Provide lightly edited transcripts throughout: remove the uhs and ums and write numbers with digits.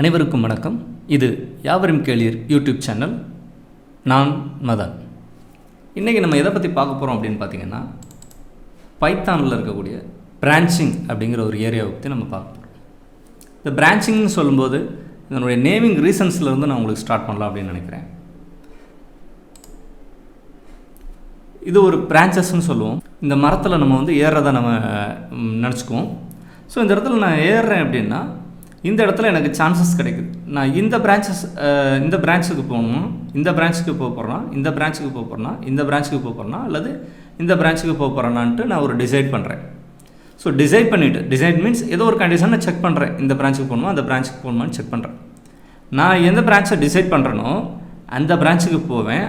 அனைவருக்கும் வணக்கம். இது யாவரும் கேளிர் யூடியூப் சேனல். நான் மதன். இன்றைக்கி நம்ம எதை பற்றி பார்க்க போகிறோம் அப்படின்னு பார்த்தீங்கன்னா, பைத்தானில் இருக்கக்கூடிய பிரான்ச்சிங் அப்படிங்கிற ஒரு ஏரியாவை பற்றி நம்ம பார்க்க போகிறோம். இந்த பிரான்ச்சிங்னு சொல்லும்போது இதனுடைய நேமிங் ரீசன்ஸ்லேருந்து நான் உங்களுக்கு ஸ்டார்ட் பண்ணலாம் அப்படின்னு நினைக்கிறேன். இது ஒரு பிரான்ச்சஸ்ன்னு சொல்லுவோம். இந்த மரத்தில் நம்ம ஏறுறதை நம்ம நினச்சிக்குவோம். ஸோ இந்த இடத்துல நான் ஏறுறேன் அப்படின்னா இந்த இடத்துல எனக்கு சான்சஸ் கிடைக்குது. நான் இந்த பிரான்ச்சுக்கு போகணும், இந்த பிரான்ச்சுக்கு போக போகிறேன்னா, இந்த பிரான்ச்சுக்கு போக போகிறேன்னா, இந்த பிரான்ச்சுக்கு போக போகிறேன்னா, அல்லது இந்த பிரான்ச்சுக்கு போக போகிறேன்னான்ட்டு நான் ஒரு டிசைட் பண்ணுறேன். ஸோ டிசைட் மீன்ஸ் ஏதோ ஒரு கண்டிஷனை செக் பண்ணுறேன். இந்த பிரான்ச்சுக்கு போகணுமா, அந்த பிரான்ச்சுக்கு போகணுமான்னு செக் பண்ணுறேன். நான் எந்த பிரான்ச்சை டிசைட் பண்ணுறேனோ அந்த பிரான்ச்சுக்கு போவேன்.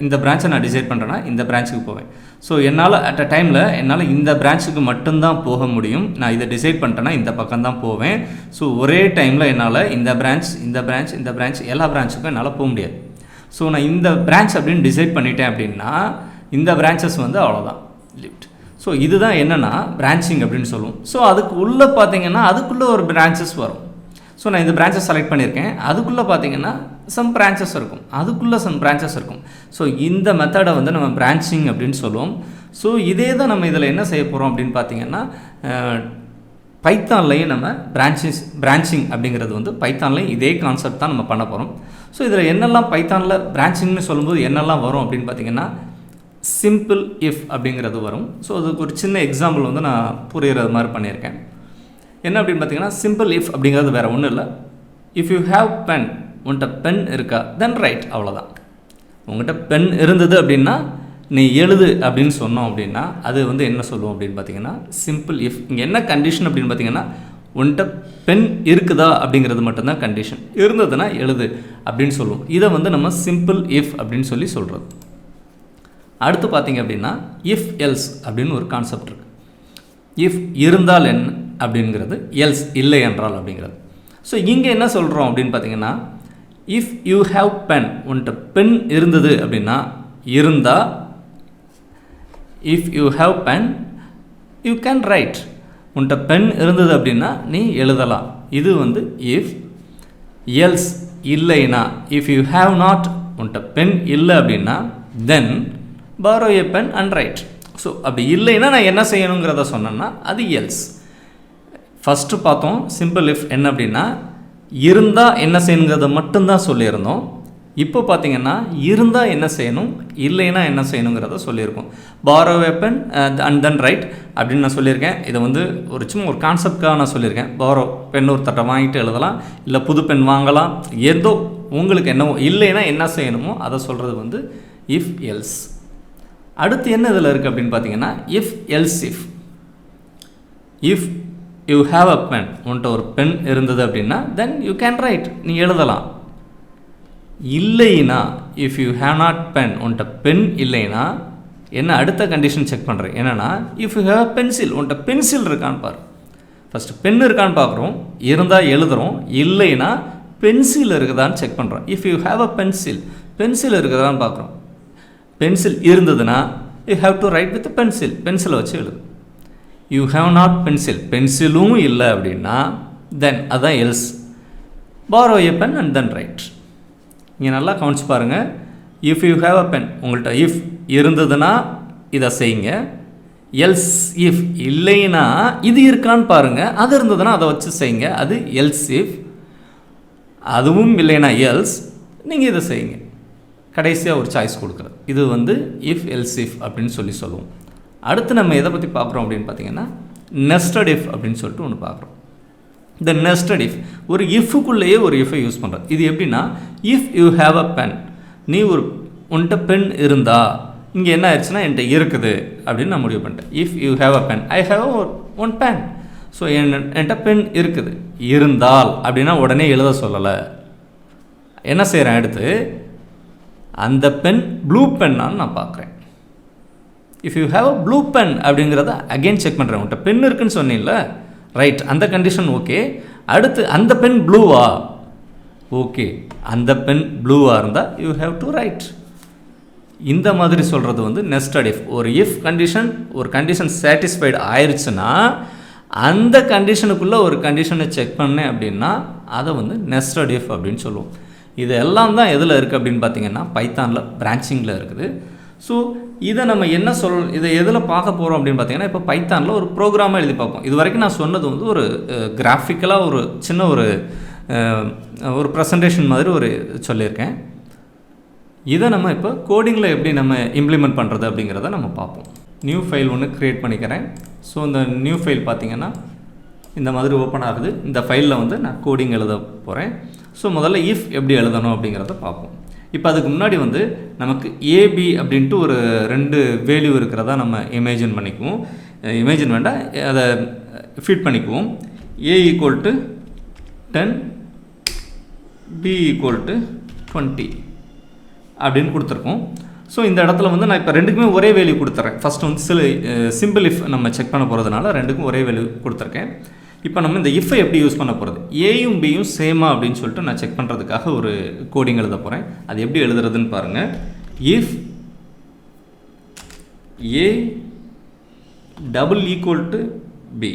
இந்த பிரான்ச்சை நான் டிசைட் பண்ணுறேன்னா இந்த பிரான்ச்சுக்கு போவேன். ஸோ என்னால் அட் அ டைமில் என்னால் இந்த பிரான்ச்சுக்கு மட்டும்தான் போக முடியும். நான் இதை டிசைட் பண்ணிட்டேன்னா இந்த பக்கம் தான் போவேன். ஸோ ஒரே டைமில் என்னால் இந்த பிரான்ச் எல்லா பிரான்ச்சுக்கும் என்னால் போக முடியாது. ஸோ நான் இந்த பிரான்ச் அப்படின்னு டிசைட் பண்ணிட்டேன் அப்படின்னா இந்த பிரான்ச்சஸ் அவ்வளோதான் லிஃப்ட். ஸோ இதுதான் என்னென்னா பிரான்ச்சிங் அப்படின்னு சொல்லுவோம். ஸோ அதுக்கு உள்ளே பார்த்தீங்கன்னா அதுக்குள்ளே ஒரு பிரான்ச்சஸ் வரும். ஸோ நான் இந்த பிரான்ச்சஸ் செலக்ட் பண்ணியிருக்கேன். அதுக்குள்ளே பார்த்தீங்கன்னா சம் பிரான்ச்சஸ் இருக்கும், அதுக்குள்ளே சம் பிரான்ச்சஸ் இருக்கும். ஸோ இந்த மெத்தடை நம்ம பிரான்ச்சிங் அப்படின்னு சொல்லுவோம். ஸோ இதே தான் நம்ம இதில் என்ன செய்ய போகிறோம் அப்படின்னு பார்த்தீங்கன்னா, பைத்தான்லையும் நம்ம பிரான்ச்சிங் அப்படிங்கிறது பைத்தான்லையும் இதே கான்செப்ட் தான் நம்ம பண்ண போகிறோம். ஸோ இதில் என்னெல்லாம் பைத்தானில் பிரான்ச்சிங்னு சொல்லும்போது என்னெல்லாம் வரும் அப்படின்னு பார்த்தீங்கன்னா, சிம்பிள் இஃப் அப்படிங்கிறது வரும். ஸோ அதுக்கு ஒரு சின்ன எக்ஸாம்பிள் நான் புரிகிறது மாதிரி பண்ணியிருக்கேன். என்ன அப்படின்னு பார்த்தீங்கன்னா, சிம்பிள் இஃப் அப்படிங்கிறது வேறு ஒன்றும் இல்லை. இஃப் யூ ஹேவ் பென், உன்கிட்ட பென் இருக்கா, தென் ரைட், அவ்வளோதான். உங்கள்கிட்ட பென் இருந்தது அப்படின்னா நீ எழுது அப்படின்னு சொன்னோம் அப்படின்னா அது என்ன சொல்லுவோம் அப்படின்னு பார்த்தீங்கன்னா சிம்பிள் இஃப். இங்கே என்ன கண்டிஷன் அப்படின்னு பார்த்தீங்கன்னா, உன்கிட்ட பென் இருக்குதா அப்படிங்கிறது மட்டும்தான் கண்டிஷன். இருந்ததுன்னா எழுது அப்படின்னு சொல்லுவோம். இதை நம்ம சிம்பிள் இஃப் அப்படின்னு சொல்கிறது. அடுத்து பார்த்தீங்க அப்படின்னா இஃப் எல்ஸ் அப்படின்னு ஒரு கான்செப்ட் இருக்குது. இஃப் இருந்தால் என்ன அப்படிங்கிறது, எல்ஸ் இல்லை என்றால் அப்படிங்கிறது. ஸோ இங்கே என்ன சொல்கிறோம் அப்படின்னு பார்த்தீங்கன்னா, இஃப் யூ ஹேவ் பென், உன்கிட்ட பென் இருந்தது அப்படின்னா இருந்தால், if you have pen you can write. உன்கிட்ட பென் இருந்தது அப்படின்னா நீ எழுதலாம். இது இஃப். எல்ஸ் இல்லைனா, இஃப் யூ ஹேவ் நாட், உன்கிட்ட பென் இல்லை அப்படின்னா then borrow a pen and write. So அப்படி இல்லைன்னா நான் என்ன செய்யணுங்கிறத சொன்னேன்னா அது எல்ஸ். ஃபஸ்ட்டு பார்த்தோம் சிம்பிள் இஃப் என்ன அப்படின்னா இருந்தால் என்ன செய்யணுங்கிறத மட்டும்தான் சொல்லியிருந்தோம். இப்போ பார்த்தீங்கன்னா இருந்தால் என்ன செய்யணும், இல்லைன்னா என்ன செய்யணுங்கிறத சொல்லியிருக்கோம். borrow a pen and then write அப்படின்னு நான் சொல்லியிருக்கேன். இதை ஒரு சும்மா ஒரு கான்செப்டாக நான் சொல்லியிருக்கேன். borrow பென் ஒரு தட்டை வாங்கிட்டு எழுதலாம், இல்லை புது பென் வாங்கலாம், ஏதோ உங்களுக்கு என்னவோ. இல்லைன்னா என்ன செய்யணுமோ அதை சொல்கிறது இஃப் எல்ஸ். அடுத்து என்ன இதில் இருக்குது அப்படின்னு பார்த்தீங்கன்னா, if else if. If you have a pen, உன்கிட்ட ஒரு பென் இருந்தது அப்படின்னா தென் யூ கேன் ரைட், நீ எழுதலாம். இல்லைனா, if you have not pen, உன்கிட்ட பென் இல்லைன்னா என்ன அடுத்த கண்டிஷன் செக் பண்ணுறேன். என்னென்னா இஃப் யூ ஹேவ் பென்சில், உன்கிட்ட பென்சில் இருக்கான்னு பாரு. ஃபஸ்ட்டு பென் இருக்கான்னு பார்க்குறோம், இருந்தால் எழுதுகிறோம். இல்லைன்னா பென்சில் இருக்குதான்னு செக் பண்ணுறோம். If you have a pencil இருக்குதான்னு பார்க்குறோம். பென்சில் இருந்ததுன்னா you have to right with pencil, பென்சிலை வச்சு எழுது. யூ ஹேவ் நாட் பென்சிலும் இல்லை அப்படின்னா தென் அதான் else. borrow a pen and then write. இங்கே நல்லா கவனிச்சு பாருங்கள். If you have a pen, உங்கள்கிட்ட இஃப் இருந்ததுன்னா இதை செய்யுங்க. எல்ஸ் இஃப் இல்லைன்னா இது இருக்கான்னு பாருங்கள், அது இருந்ததுன்னா அதை வச்சு செய்யுங்க, அது எல்ஸ் இஃப். அதுவும் இல்லைன்னா எல்ஸ், நீங்கள் இதை செய்யுங்க. கடைசியாக ஒரு சாய்ஸ் கொடுக்குறது. இது இஃப் எல்ஸ் இஃப் அப்படின்னு சொல்லுவோம். அடுத்து நம்ம எதை பற்றி பார்க்குறோம் அப்படின்னு பார்த்தீங்கன்னா, நெஸ்டட் இஃப் அப்படின்னு சொல்லிட்டு ஒன்று பார்க்குறோம். இந்த நெஸ்டட் இஃப் ஒரு இஃபுக்குள்ளேயே ஒரு இஃபை யூஸ் பண்ணுறது. இது எப்படின்னா, if you have a pen, நீ உன்கிட்ட பென் இருந்தா, இங்கே என்ன ஆயிடுச்சுன்னா என்கிட்ட இருக்குது அப்படின்னு நான் முடிவு பண்ணிட்டேன். If you have a pen, I have one pen. So என்கிட்ட பென் இருக்குது. இருந்தால் அப்படின்னா உடனே எழுத சொல்லலை. என்ன செய்கிறேன், அடுத்து அந்த பென் ப்ளூ பென்னான்னு நான் பார்க்குறேன். If you have a blue pen அப்படிங்கிறத அகெயின் செக் பண்ணுறேன். உன்கிட்ட பென் இருக்குன்னு சொன்னீங்கள, ரைட், அந்த கண்டிஷன் ஓகே. அடுத்து அந்த பென் ப்ளூவா, ஓகே, அந்த பென் ப்ளூவாக இருந்தால் யூ ஹேவ் டு ரைட். இந்த மாதிரி சொல்கிறது நெஸ்டட் இஃப். ஒரு இஃப் கண்டிஷன், ஒரு கண்டிஷன் சாட்டிஸ்ஃபைடு ஆயிடுச்சுன்னா அந்த கண்டிஷனுக்குள்ளே ஒரு கண்டிஷனை செக் பண்ணேன் அப்படின்னா அதை வந்து நெஸ்டட் இஃப் அப்படின்னு சொல்லுவோம். இது எல்லாம் தான் எதில் இருக்குது அப்படின்னு பார்த்தீங்கன்னா பைத்தானில் பிரான்ச்சிங்கில் இருக்குது. ஸோ இதை நம்ம இதை எதில் பார்க்க போகிறோம் அப்படின்னு பார்த்தீங்கன்னா இப்போ பைத்தானில் ஒரு ப்ரோக்ராமாக எழுதி பார்ப்போம். இது வரைக்கும் நான் சொன்னது வந்து ஒரு கிராஃபிக்கலாக ஒரு சின்ன ஒரு ப்ரெசன்டேஷன் மாதிரி ஒரு சொல்லியிருக்கேன். இதை நம்ம இப்போ கோடிங்கில் எப்படி நம்ம இம்ப்ளிமெண்ட் பண்ணுறது அப்படிங்கிறத நம்ம பார்ப்போம். நியூ ஃபைல் ஒன்று க்ரியேட் பண்ணிக்கிறேன். ஸோ இந்த நியூ ஃபைல் பார்த்திங்கன்னா இந்த மாதிரி ஓப்பன் ஆகுது. இந்த ஃபைலில் வந்து நான் கோடிங் எழுத போகிறேன். ஸோ முதல்ல இஃப் எப்படி எழுதணும் அப்படிங்கிறத பார்ப்போம். இப்போ அதுக்கு முன்னாடி வந்து நமக்கு ஏபி அப்படின்ட்டு ஒரு 2 வேல்யூ இருக்கிறதா நம்ம இமேஜின் பண்ணிக்குவோம். இமேஜின் வேண்டாம், அதை ஃபிட் பண்ணிக்குவோம். A = 10, B = 20 அப்படின்னு கொடுத்துருக்கோம். ஸோ இந்த இடத்துல வந்து நான் இப்போ 2க்குமே ஒரே வேல்யூ கொடுத்துட்றேன். ஃபஸ்ட்டு வந்து சிம்பிள் இஃப் நம்ம செக் பண்ண போகிறதுனால 2க்கும் ஒரே வேல்யூ கொடுத்துருக்கேன். இப்போ நம்ம இந்த இஃப்பை எப்படி யூஸ் பண்ண போகிறது, ஏயும் பியும் சேமா அப்படின்னு சொல்லிட்டு நான் செக் பண்ணுறதுக்காக ஒரு கோடிங் எழுத போகிறேன். அது எப்படி எழுதுறதுன்னு பாருங்கள். If A = B.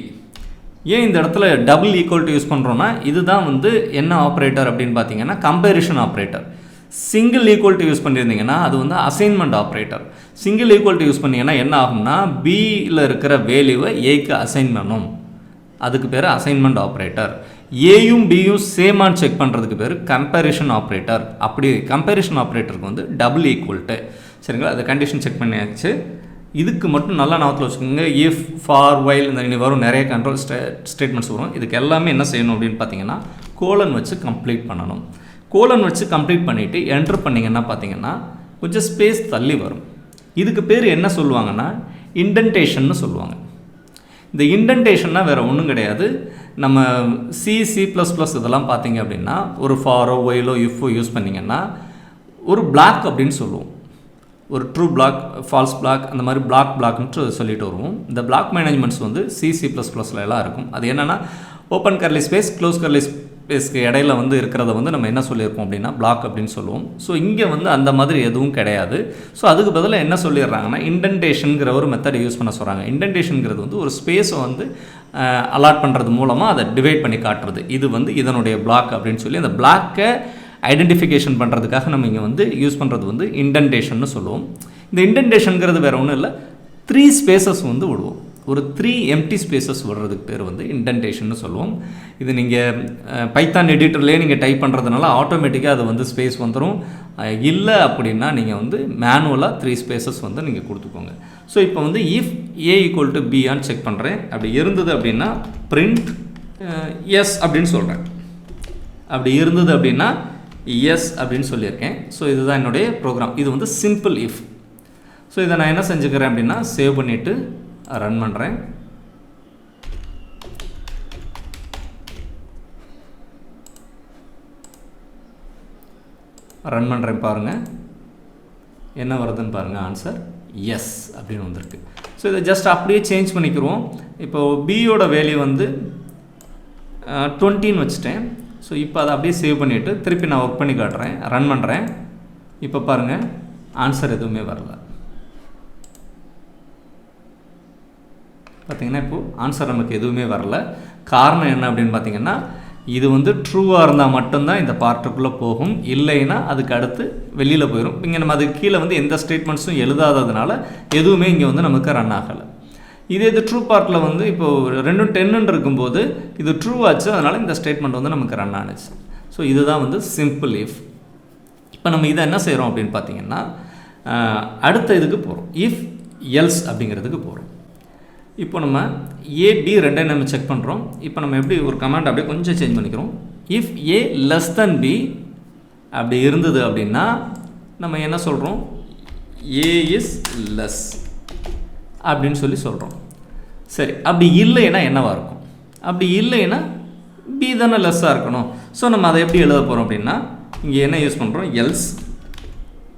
ஏன் இந்த இடத்துல டபுள் ஈக்குவல் டு யூஸ் பண்ணுறோன்னா இதுதான் வந்து என்ன ஆப்ரேட்டர் அப்படின்னு பார்த்தீங்கன்னா comparison operator. Single equal to use பண்ணியிருந்தீங்கன்னா அது வந்து assignment operator. Single equal to use பண்ணிங்கன்னா என்ன ஆகும்னா பியில் இருக்கிற வேல்யூவை ஏக்கு அசைன் பண்ணும். அதுக்கு பேர் அசைன்மெண்ட் ஆப்ரேட்டர். ஏயும் பியும் சேமான்னு செக் பண்ணுறதுக்கு பேர் கம்பேரிஷன் ஆப்ரேட்டர். அப்படி கம்பேரிஷன் ஆப்ரேட்டருக்கு வந்து டபுள் ஈக்குவல் டு. சரிங்களா, அது கண்டிஷன் செக் பண்ணியாச்சு. இதுக்கு மட்டும் நல்லா ஞாபகத்தில் வச்சுக்கோங்க. இஃப், ஃபார், வைல் இந்த இனி வரும் நிறைய கண்ட்ரோல் ஸ்டேட்மெண்ட்ஸ் வரும். இதுக்கு எல்லாமே என்ன செய்யணும் அப்படின்னு பார்த்தீங்கன்னா கோலன் வச்சு கம்ப்ளீட் பண்ணணும். கோலன் வச்சு கம்ப்ளீட் பண்ணிவிட்டு என்ட்ரு பண்ணிங்கன்னா பார்த்தீங்கன்னா கொஞ்சம் ஸ்பேஸ் தள்ளி வரும். இதுக்கு பேர் என்ன சொல்லுவாங்கன்னா இண்டென்டேஷன்னு சொல்லுவாங்க. இந்த இண்டென்டேஷன்னா வேறு ஒன்றும் கிடையாது. நம்ம C++ இதெல்லாம் பார்த்தீங்க அப்படின்னா ஒரு ஃபாரோ, ஒயிலோ, இஃபோ யூஸ் பண்ணிங்கன்னா ஒரு பிளாக் அப்படின்னு சொல்லுவோம். ஒரு ட்ரூ பிளாக், ஃபால்ஸ் பிளாக், அந்த மாதிரி பிளாக்னு சொல்லிட்டு வருவோம். இந்த பிளாக் மேனேஜ்மெண்ட்ஸ் வந்து C++ல எல்லாம் இருக்கும். அது என்னென்னா open curly space, close curly ஸ்பேஸ்க்கு இடையில வந்து இருக்கிறத வந்து நம்ம என்ன சொல்லியிருப்போம் அப்படின்னா பிளாக் அப்படின்னு சொல்லுவோம். ஸோ இங்கே வந்து அந்த மாதிரி எதுவும் கிடையாது. ஸோ அதுக்கு பதிலாக என்ன சொல்லிடுறாங்கன்னா இண்டென்டேஷனுங்கிற ஒரு மெத்தடை யூஸ் பண்ண சொல்கிறாங்க. இண்டென்டேஷனுங்கிறது வந்து ஒரு ஸ்பேஸை வந்து அலாட் பண்ணுறது மூலமாக அதை டிவைட் பண்ணி காட்டுறது. இது வந்து இதனுடைய பிளாக் அப்படின்னு சொல்லி அந்த பிளாக்கை ஐடென்டிஃபிகேஷன் பண்ணுறதுக்காக நம்ம இங்கே வந்து யூஸ் பண்ணுறது வந்து இண்டென்டேஷன்னு சொல்லுவோம். இந்த இண்டென்டேஷனுங்கிறது வேறு ஒன்றும் இல்லை, 3 ஸ்பேசஸ் வந்து விடுவோம். ஒரு 3 எம்டி ஸ்பேசஸ் விடுறதுக்கு பேர் வந்து இண்டென்டேஷன்னு சொல்லுவோம். இது நீங்கள் பைத்தான் எடிட்டர்லேயே நீங்கள் டைப் பண்ணுறதுனால ஆட்டோமேட்டிக்காக அது வந்து ஸ்பேஸ் வந்துடும். இல்லை அப்படின்னா நீங்கள் வந்து மேனுவலாக 3 ஸ்பேசஸ் வந்து நீங்கள் கொடுத்துக்கோங்க. ஸோ இப்போ வந்து இஃப் A = B ஆன்னு செக் பண்ணுறேன். அப்படி இருந்தது அப்படின்னா பிரிண்ட் எஸ் அப்படின்னு சொல்கிறேன். அப்படி இருந்தது அப்படின்னா எஸ் அப்படின்னு சொல்லியிருக்கேன். ஸோ இதுதான் என்னுடைய ப்ரோக்ராம். இது வந்து சிம்பிள் இஃப். ஸோ இதை நான் என்ன செஞ்சுக்கிறேன் அப்படின்னா சேவ் பண்ணிவிட்டு ரன் பண்ணுறேன். பாருங்கள் என்ன வருதுன்னு பாருங்கள். ஆன்சர் எஸ் அப்படின்னு வந்திருக்கு. ஸோ இதை ஜஸ்ட் அப்படியே சேஞ்ச் பண்ணிக்கிறோம். இப்போது பியோட வேல்யூ வந்து 20ன்னு வச்சுட்டேன். ஸோ இப்போ அதை அப்படியே சேவ் பண்ணிவிட்டு திருப்பி நான் ஒர்க் பண்ணி காட்டுறேன், ரன் பண்ணுறேன். இப்போ பாருங்கள் ஆன்சர் எதுவுமே வரல. பார்த்திங்கன்னா இப்போது ஆன்சர் நமக்கு எதுவுமே வரல. காரணம் என்ன அப்படின்னு பார்த்திங்கன்னா இது வந்து ட்ரூவாக இருந்தால் மட்டும்தான் இந்த பார்ட்டுக்குள்ளே போகும், இல்லைன்னா அதுக்கு அடுத்து வெளியில் போயிடும். இங்கே நம்ம அதுக்கு கீழே வந்து எந்த ஸ்டேட்மெண்ட்ஸும் எழுதாததுனால எதுவுமே இங்கே வந்து நமக்கு ரன் ஆகலை. இது ட்ரூ பார்ட்டில் வந்து இப்போது 2ம் 10ன்னு இருக்கும்போது இது ட்ரூ ஆச்சு, அதனால் இந்த ஸ்டேட்மெண்ட் வந்து நமக்கு ரன் ஆனிச்சு. ஸோ இதுதான் வந்து சிம்பிள் இஃப். இப்போ நம்ம இதை என்ன செய்கிறோம் அப்படின்னு பார்த்தீங்கன்னா அடுத்த இதுக்கு போகிறோம், இஃப் எல்ஸ் அப்படிங்கிறதுக்கு போகிறோம். இப்போ நம்ம ஏபி ரெண்டையும் நம்ம செக் பண்ணுறோம். இப்போ நம்ம எப்படி ஒரு கமாண்ட் அப்படியே கொஞ்சம் சேஞ்ச் பண்ணிக்கிறோம். இஃப் A < B அப்படி இருந்தது அப்படின்னா நம்ம என்ன சொல்கிறோம், A is less அப்படின்னு சொல்கிறோம். சரி, அப்படி இல்லைன்னா என்னவாக இருக்கும்? அப்படி இல்லைன்னா B தானே லெஸ்ஸாக இருக்கணும். ஸோ நம்ம அதை எப்படி எழுத போகிறோம் அப்படின்னா இங்கே என்ன யூஸ் பண்ணுறோம், எல்ஸ்.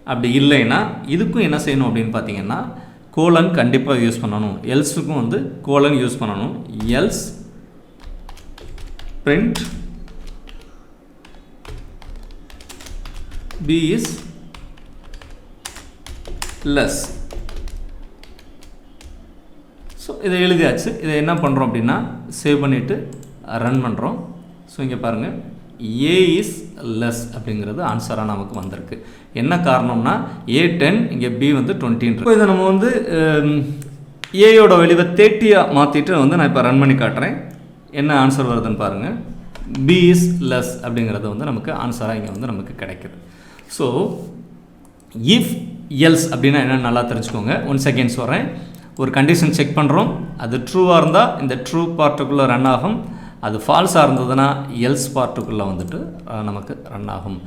அப்படி இல்லைன்னா இதுக்கும் என்ன செய்யணும் அப்படின்னு பார்த்தீங்கன்னா கோலன் கண்டிப்பாக யூஸ் பண்ணணும். எல்ஸுக்கும் வந்து கோலன் யூஸ் பண்ணணும். Else print B is less. So இதை எழுதியாச்சு. இதை என்ன பண்ணுறோம் அப்படின்னா சேவ் பண்ணிவிட்டு ரன் பண்ணுறோம். ஸோ இங்கே பாருங்கள் A is less அப்படிங்கிறது ஆன்சராக நமக்கு வந்திருக்கு. என்ன காரணம்னா A 10 இங்கே B வந்து 20. இப்போ இதை நம்ம வந்து ஏயோட வெளிவை 30 மாற்றிட்டு வந்து நான் இப்போ ரன் பண்ணி காட்டுறேன். என்ன ஆன்சர் வருதுன்னு பாருங்கள். B is less அப்படிங்கிறது வந்து நமக்கு ஆன்சராக இங்கே வந்து நமக்கு கிடைக்குது. ஸோ இஃப் எல்ஸ் அப்படின்னா என்ன நல்லா தெரிஞ்சுக்கோங்க. ஒன்ஸ் அகெயின் சொல்கிறேன். ஒரு கண்டிஷன் செக் பண்ணுறோம், அது ட்ரூவாக இருந்தால் இந்த ட்ரூ பார்ட்டுக்குள்ளே ரன் ஆகும், அது ஃபால்ஸாக இருந்ததுன்னா எல்ஸ் பார்ட்டுக்குள்ளே வந்துட்டு நமக்கு ரன் ஆகும்.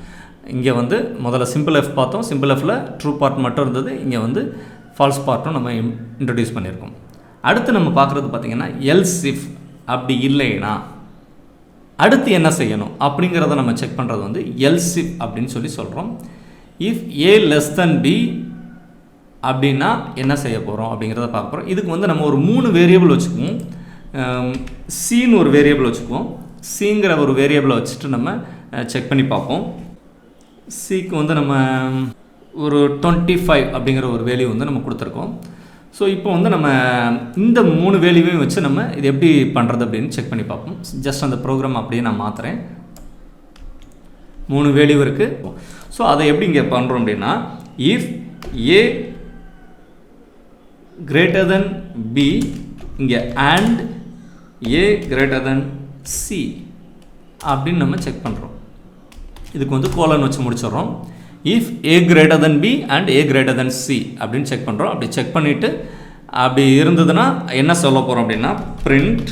இங்கே வந்து முதல்ல சிம்பிள் எஃப் பார்த்தோம், சிம்பிள் எஃப்பில் ட்ரூ பார்ட் மட்டும் இருந்தது, இங்கே வந்து ஃபால்ஸ் பார்ட்டும் நம்ம இன்ட்ரடியூஸ் பண்ணியிருக்கோம். அடுத்து நம்ம பார்க்குறது பார்த்திங்கன்னா எல்ஸ் இஃப் அப்படி இல்லைன்னா அடுத்து என்ன செய்யணும் அப்படிங்கிறத நம்ம செக் பண்ணுறது வந்து எல்ஸ் இஃப் அப்படின்னு சொல்லி சொல்கிறோம். If A less than B அப்படின்னா என்ன செய்ய போகிறோம் அப்படிங்கிறத பார்க்க போகிறோம். இதுக்கு வந்து நம்ம ஒரு 3 வேரியபிள் வச்சுக்குவோம். சின்னு ஒரு வேரியபிள் வச்சுக்குவோம். சிங்கிற ஒரு வேரியபிளை வச்சுட்டு நம்ம செக் பண்ணி பார்ப்போம். சிக்கு வந்து நம்ம ஒரு 25 அப்படிங்கிற ஒரு வேல்யூ வந்து நம்ம கொடுத்துருக்கோம். ஸோ இப்போ வந்து நம்ம இந்த 3 வேல்யூவையும் வச்சு நம்ம இது எப்படி பண்ணுறது அப்படின்னு செக் பண்ணி பார்ப்போம். ஜஸ்ட் அந்த ப்ரோக்ராம் அப்படியே நான் மாற்றுறேன். 3 வேல்யூ இருக்குது. ஸோ அதை எப்படி இங்கே பண்ணுறோம் அப்படின்னா if A greater than B இங்கே and A greater than C அப்படின்னு நம்ம செக் பண்ணுறோம். இதுக்கு வந்து கோலன் வச்சு முடிச்சிடுறோம். if A greater than B and A greater than C அப்படின்னு செக் பண்ணுறோம். அப்படி செக் பண்ணிவிட்டு அப்படி இருந்ததுன்னா என்ன சொல்ல போகிறோம் அப்படின்னா print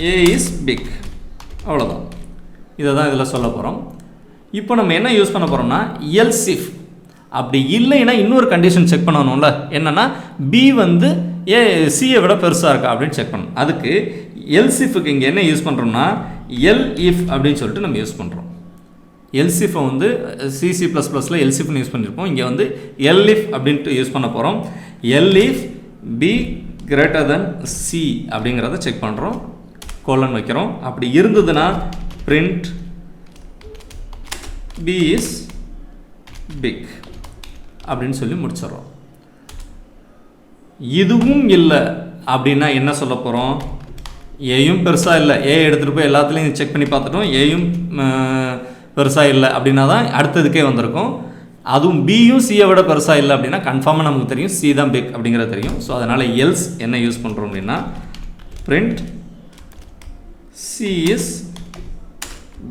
A is big, அவ்வளோதான். இதை தான் இதில் சொல்ல போகிறோம். இப்போ நம்ம என்ன யூஸ் பண்ண போகிறோம்னா else if அப்படி இல்லைன்னா இன்னொரு கண்டிஷன் செக் பண்ணணும்ல. என்னென்னா பி வந்து சியை விட பெருசாக இருக்கா அப்படின்னு செக் பண்ணணும். அதுக்கு எல்ஸ் இஃப்க்கு இங்கே என்ன யூஸ் பண்ணுறோம்னா எல் இஃப் அப்படின்னு சொல்லிட்டு நம்ம யூஸ் பண்ணுறோம். எல்ஸ் இஃபை வந்து C++ல் எல்ஸ் இஃப்னு யூஸ் பண்ணியிருப்போம். இங்கே வந்து எல் இஃப் அப்படின்ட்டு யூஸ் பண்ண போகிறோம். Elif B greater than C அப்படிங்கிறத செக் பண்ணுறோம். கோலன் வைக்கிறோம். அப்படி இருந்ததுன்னா print B is big அப்படின்னு சொல்லி முடிச்சிடறோம். இதுவும் இல்லை அப்படின்னா என்ன சொல்ல போகிறோம், ஏயும் பெருசாக இல்லை, ஏ எடுத்துகிட்டு போய் எல்லாத்துலேயும் செக் பண்ணி பார்த்துட்டோம், ஏயும் பெருசாக இல்லை அப்படின்னா தான் அடுத்ததுக்கே வந்திருக்கும். அதுவும் பியும் சியை விட பெருசாக இல்லை அப்படின்னா கன்ஃபார்மாக நமக்கு தெரியும் சி தான் பிக் அப்படிங்கிறது தெரியும். ஸோ அதனால் எல்ஸ் என்ன யூஸ் பண்ணுறோம் அப்படின்னா print C is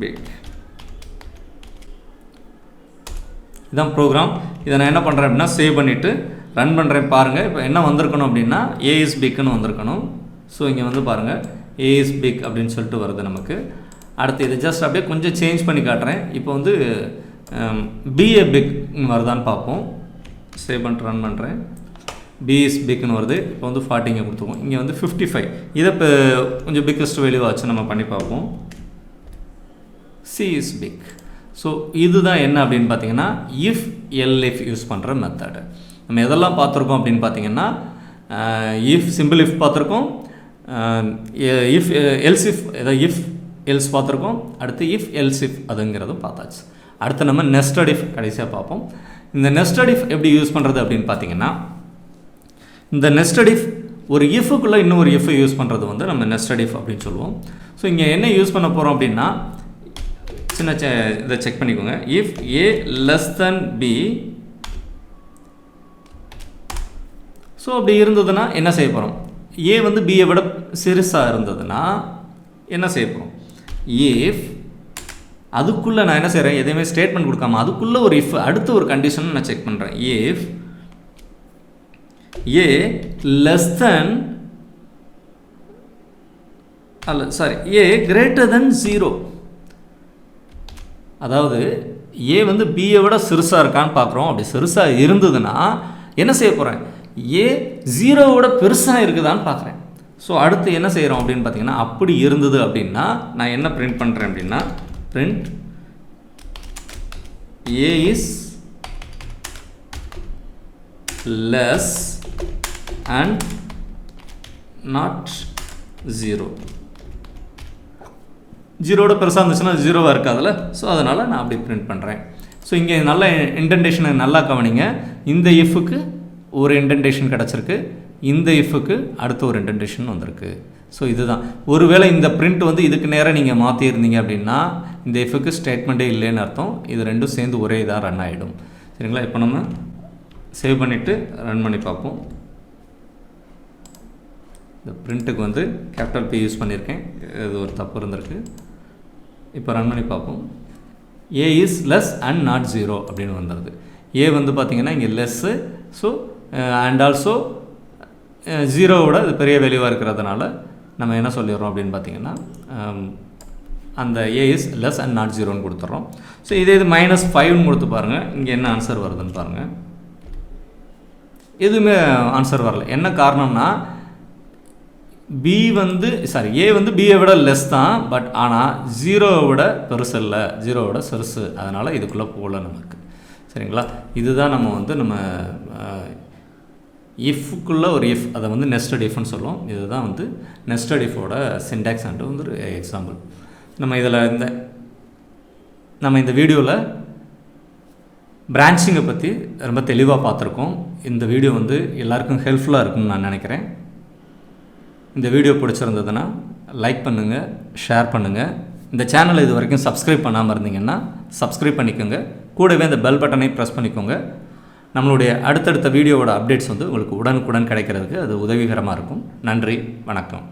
big. இதான் ப்ரோக்ராம். இதை நான் என்ன பண்ணுறேன் அப்படின்னா சேவ் பண்ணிவிட்டு ரன் பண்ணுறேன். பாருங்கள் இப்போ என்ன வந்திருக்கணும் அப்படின்னா ஏ இஸ் பிக்னு வந்திருக்கணும். ஸோ இங்கே வந்து பாருங்கள் ஏ இஸ் பிக் அப்படின்னு சொல்லிட்டு வருது நமக்கு. அடுத்து இதை ஜஸ்ட் அப்படியே கொஞ்சம் சேஞ்ச் பண்ணி காட்டுறேன். இப்போ வந்து பிஏ பிக் வருதான்னு பார்ப்போம். சேவ் பண்ணிட்டு ரன் பண்ணுறேன். பி இஸ் பிக்னு வருது. இப்போ வந்து 40 இங்கே கொடுத்துருவோம். இங்கே வந்து 55. இதை இப்போ கொஞ்சம் பிக்கஸ்ட் வேல்யூவாக வச்சு நம்ம பண்ணி பார்ப்போம். C is big. ஸோ இதுதான் என்ன அப்படின்னு பார்த்தீங்கன்னா இஃப் எல்இஃப் யூஸ் பண்ணுற மெத்தடு. நம்ம எதெல்லாம் பார்த்துருக்கோம் அப்படின்னு பார்த்தீங்கன்னா இஃப் சிம்பிள் இஃப் பார்த்துருக்கோம், இஃப் எல்ஸ் இஃப் ஏதாவது இஃப் எல்ஸ் பார்த்துருக்கோம், அடுத்து இஃப் எல்ஸ் இஃப் அதுங்கிறதும் பார்த்தாச்சு. அடுத்து நம்ம நெஸ்டட் இஃப் கடைசியாக பார்ப்போம். இந்த நெஸ்டட் இஃப் எப்படி யூஸ் பண்ணுறது அப்படின்னு பார்த்தீங்கன்னா இந்த நெஸ்டட் இஃப் ஒரு இஃபுக்குள்ளே இன்னும் ஒரு இஃப் யூஸ் பண்ணுறது வந்து நம்ம நெஸ்டட் இஃப் அப்படின்னு சொல்லுவோம். ஸோ இங்கே என்ன யூஸ் பண்ண போகிறோம் அப்படின்னா சின்ன இதை செக் பண்ணிக்கோங்க. If A less than B, so அப்படி இருந்ததுன்னா என்ன செய்ய போகிறோம், ஏ வந்து பியை விட சிறுசாக இருந்ததுன்னா என்ன செய்ய போகிறோம், இஃப் அதுக்குள்ளே நான் என்ன செய்கிறேன், எதையுமே ஸ்டேட்மெண்ட் கொடுக்காம அதுக்குள்ளே ஒரு இஃப் அடுத்த ஒரு கண்டிஷன் நான் செக் பண்ணுறேன். If A less then A greater than 0, அதாவது ஏ வந்து பியை விட சிறுசாக இருக்கான்னு பார்க்குறோம். அப்படி சிறுசாக இருந்ததுன்னா என்ன செய்ய போகிறேன், ஏ 0வோட பெருசாக இருக்குதான்னு பார்க்குறேன். ஸோ அடுத்து என்ன செய்கிறோம் அப்படின்னு பார்த்தீங்கன்னா அப்படி இருந்தது அப்படின்னா நான் என்ன பிரிண்ட் பண்ணுறேன் அப்படின்னா print A is less and not 0. 0வோட பெருசாக இருந்துச்சுன்னா 0வாக இருக்காதுல்ல. ஸோ அதனால் நான் அப்படி பிரிண்ட் பண்ணுறேன். ஸோ இங்கே நல்ல இன்டென்டேஷனை நல்லா கவனிங்க. இந்த இஃப்க்கு ஒரு இன்டென்டேஷன் கிடச்சிருக்கு, இந்த இஃப்க்கு அடுத்த ஒரு இன்டென்டேஷன் வந்திருக்கு. ஸோ இதுதான். ஒருவேளை இந்த பிரிண்ட் வந்து இதுக்கு நேராக நீங்கள் மாற்றிருந்தீங்க அப்படின்னா இந்த இஃப்க்கு ஸ்டேட்மெண்ட்டே இல்லைன்னு அர்த்தம். இது ரெண்டும் சேர்ந்து ஒரே இதாக ரன் ஆகிடும். சரிங்களா? இப்போ நம்ம சேவ் பண்ணிவிட்டு ரன் பண்ணி பார்ப்போம். இந்த பிரிண்ட்டுக்கு வந்து கேபிட்டல் P யூஸ் பண்ணியிருக்கேன், இது ஒரு தப்பு இருந்திருக்கு. இப்போ ரன் பண்ணி பார்ப்போம். ஏ இஸ் லெஸ் அண்ட் நாட் 0 அப்படின்னு வந்துடுது. ஏ வந்து பார்த்திங்கன்னா இங்கே லெஸ்ஸு, ஸோ அண்ட் ஆல்சோ 0வோட இது பெரிய வேல்யூவாக இருக்கிறதுனால நம்ம என்ன சொல்லிடுறோம் அப்படின்னு பார்த்திங்கன்னா அந்த ஏ இஸ் லெஸ் அண்ட் நாட் 0ன்னு கொடுத்துட்றோம். ஸோ இதே இது -5ன்னு கொடுத்து பாருங்கள், இங்கே என்ன ஆன்சர் வருதுன்னு பாருங்கள். எதுவுமே ஆன்சர் வரல. என்ன காரணம்னா பி வந்து ஏ வந்து பியை விட லெஸ் தான், பட் ஆனால் 0வை விட பெருசு இல்லை, 0வை விட சிறுசு, அதனால் இதுக்குள்ளே போகல நமக்கு. சரிங்களா? இதுதான் நம்ம இஃப்க்குள்ளே ஒரு இஃப், அதை வந்து நெஸ்டட் இஃப்னு சொல்லுவோம். இதுதான் வந்து நெஸ்டட் இஃபோட சின்டாக்ஸ் அண்ட் வந்து ஒரு எக்ஸாம்பிள். நம்ம இந்த வீடியோவில் பிரான்ச்சிங்கை பற்றி ரொம்ப தெளிவாக பார்த்துருக்கோம். இந்த வீடியோ வந்து எல்லாருக்கும் ஹெல்ப்ஃபுல்லாக இருக்கும்னு நான் நினைக்கிறேன். இந்த வீடியோ பிடிச்சிருந்ததுன்னா லைக் பண்ணுங்கள், ஷேர் பண்ணுங்கள். இந்த சேனலை இது வரைக்கும் சப்ஸ்கிரைப் பண்ணாமல் இருந்தீங்கன்னா சப்ஸ்கிரைப் பண்ணிக்கோங்க. கூடவே இந்த பெல் பட்டனை ப்ரெஸ் பண்ணிக்கோங்க. நம்மளுடைய அடுத்தடுத்த வீடியோவோட அப்டேட்ஸ் வந்து உங்களுக்கு உடனுக்குடன் கிடைக்கிறதுக்கு அது உதவிகரமாக இருக்கும். நன்றி, வணக்கம்.